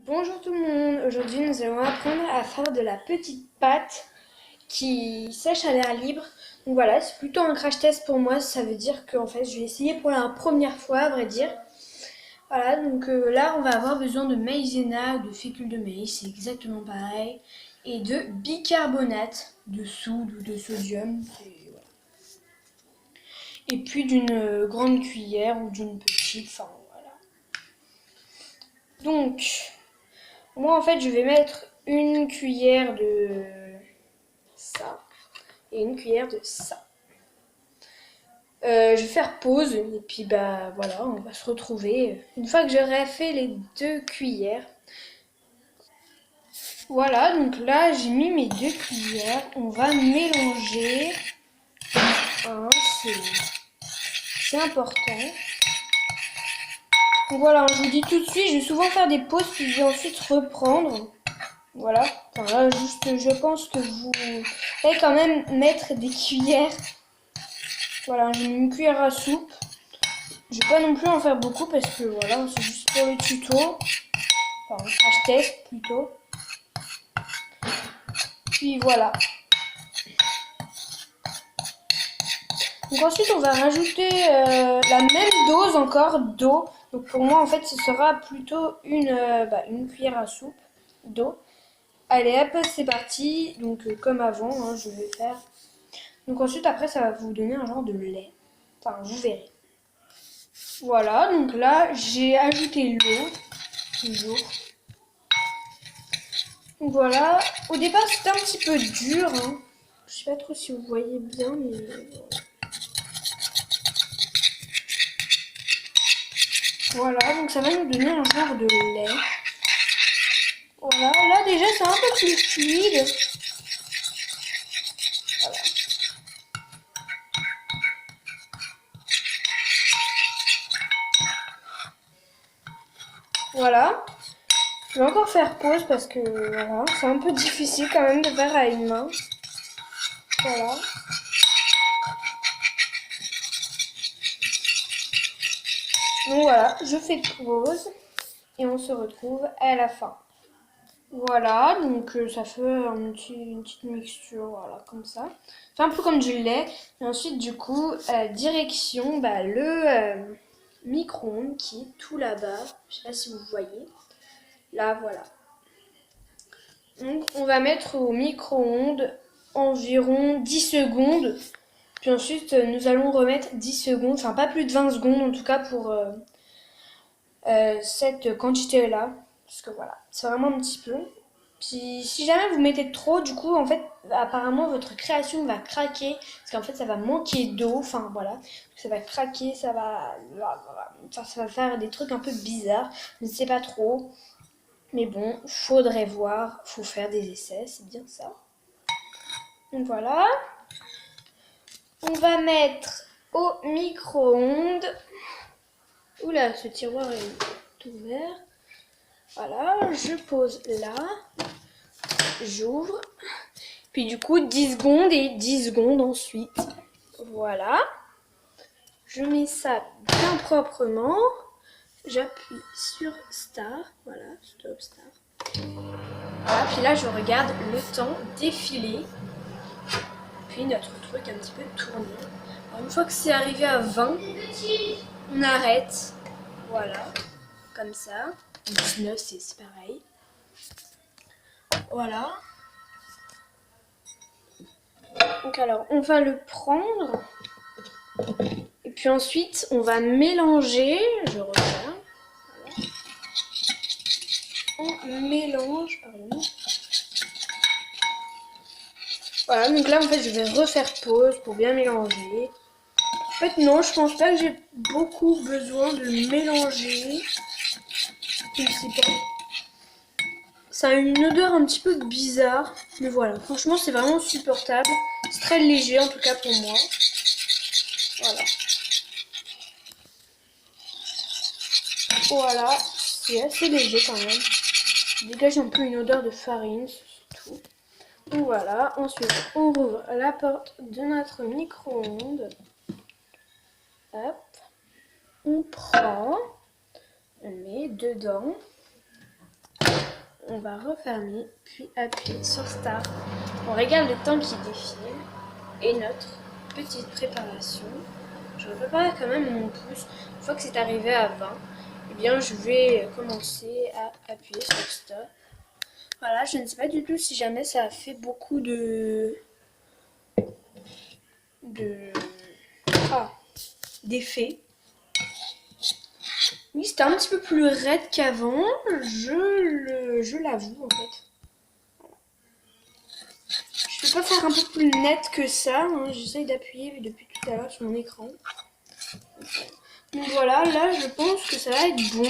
Bonjour tout le monde, aujourd'hui nous allons apprendre à faire de la petite pâte qui sèche à l'air libre. Donc voilà, c'est plutôt un crash test pour moi, ça veut dire que en fait je vais essayer pour la première fois à vrai dire. Voilà, donc là on va avoir besoin de maïzena, de fécule de maïs, c'est exactement pareil, et de bicarbonate de soude ou de sodium. Voilà. Et puis d'une grande cuillère ou d'une petite, enfin voilà. Donc, moi en fait je vais mettre une cuillère de ça et une cuillère de ça. Je vais faire pause et puis bah voilà, on va se retrouver une fois que j'aurai fait les 2 cuillères. Voilà, donc là j'ai mis mes 2 cuillères, on va mélanger. Hein, c'est important. Donc voilà, je vous dis tout de suite, je vais souvent faire des pauses puis je vais ensuite reprendre. Voilà, enfin là juste je pense que vous allez quand même mettre des cuillères. Voilà, j'ai mis une cuillère à soupe. Je vais pas non plus en faire beaucoup parce que voilà, c'est juste pour le tuto. Enfin, le crash test plutôt. Puis voilà. Donc ensuite on va rajouter la même dose encore d'eau. Donc pour moi en fait ce sera plutôt une cuillère à soupe d'eau. Allez hop, c'est parti. Donc comme avant, hein, je vais faire. Donc ensuite après ça va vous donner un genre de lait. Enfin vous verrez. Voilà, donc là j'ai ajouté l'eau. Toujours. Donc voilà, au départ c'était un petit peu dur, hein. Je sais pas trop si vous voyez bien, mais voilà, donc ça va nous donner un genre de lait. Voilà, là déjà c'est un peu plus fluide. Voilà. Voilà. Je vais encore faire pause parce que voilà, c'est un peu difficile quand même de faire à une main. Voilà. Donc voilà, je fais pause et on se retrouve à la fin. Voilà, donc ça fait une petite mixture, voilà, comme ça. C'est un peu comme du lait. Et ensuite, du coup, direction le micro-ondes qui est tout là-bas. Je sais pas si vous voyez. Là, voilà. Donc, on va mettre au micro-ondes environ 10 secondes. Puis ensuite, nous allons remettre 10 secondes, enfin pas plus de 20 secondes en tout cas pour cette quantité-là. Parce que voilà, c'est vraiment un petit peu. Puis si jamais vous mettez trop, du coup, en fait, apparemment votre création va craquer. Parce qu'en fait, ça va manquer d'eau. Enfin, voilà. Ça va craquer, ça va faire des trucs un peu bizarres. Je ne sais pas trop. Mais bon, faudrait voir. Faut faire des essais, c'est bien ça. Donc voilà. On va mettre au micro-ondes. Oula, ce tiroir est ouvert. Voilà, je pose là. J'ouvre. Puis du coup 10 secondes et 10 secondes ensuite. Voilà. Je mets ça bien proprement. J'appuie sur Start. Voilà, Stop Start. Voilà, puis là je regarde le temps défiler. Puis notre truc un petit peu tourner. Alors, une fois que c'est arrivé à 20, on arrête. Voilà, comme ça. 19 c'est pareil. Voilà. Donc alors, on va le prendre. Et puis ensuite, on va mélanger. Je reviens. Voilà. On mélange, pardon. Voilà, donc là, en fait, je vais refaire pause pour bien mélanger. En fait, non, je pense pas que j'ai beaucoup besoin de mélanger. Je sais pas. Ça a une odeur un petit peu bizarre. Mais voilà, franchement, c'est vraiment supportable. C'est très léger, en tout cas pour moi. Voilà. Voilà, c'est assez léger quand même. Ça dégage un peu une odeur de farine, c'est tout. Donc voilà, ensuite on rouvre la porte de notre micro-ondes. Hop, on prend, on met dedans. on va refermer, puis appuyer sur Start. On regarde le temps qui défile et notre petite préparation. Je vais préparer quand même mon pouce. Une fois que c'est arrivé à 20, eh bien je vais commencer à appuyer sur Stop. Voilà, je ne sais pas du tout si jamais ça a fait beaucoup d'effets. Oui, c'était un petit peu plus raide qu'avant, je l'avoue en fait. Je peux pas faire un peu plus net que ça, hein. J'essaye d'appuyer depuis tout à l'heure sur mon écran. Donc voilà, là je pense que ça va être bon.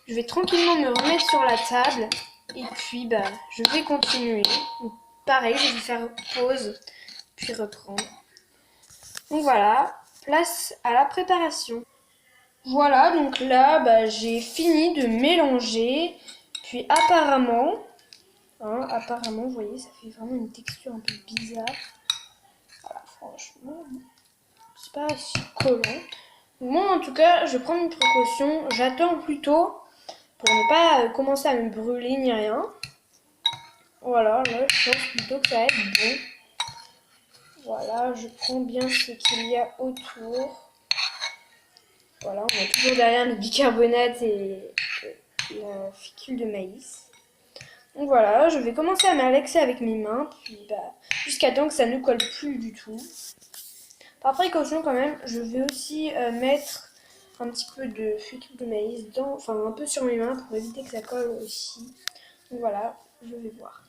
Je vais tranquillement me remettre sur la table et puis je vais continuer. Donc, pareil, je vais faire pause puis reprendre. Donc voilà, place à la préparation. Voilà, donc là j'ai fini de mélanger. Puis apparemment, vous voyez, ça fait vraiment une texture un peu bizarre. Voilà, franchement, c'est pas si collant. Moi en tout cas, je prends une précaution, j'attends plutôt pour ne pas commencer à me brûler ni rien. Voilà, là je pense plutôt que ça va être bon. Voilà, je prends bien ce qu'il y a autour. Voilà, on a toujours derrière le bicarbonate et la fécule de maïs. Donc voilà, je vais commencer à malaxer avec mes mains, puis jusqu'à temps que ça ne colle plus du tout. Par précaution quand même, je vais aussi mettre un petit peu de fécule de maïs un peu sur mes mains pour éviter que ça colle aussi. Donc voilà, je vais voir.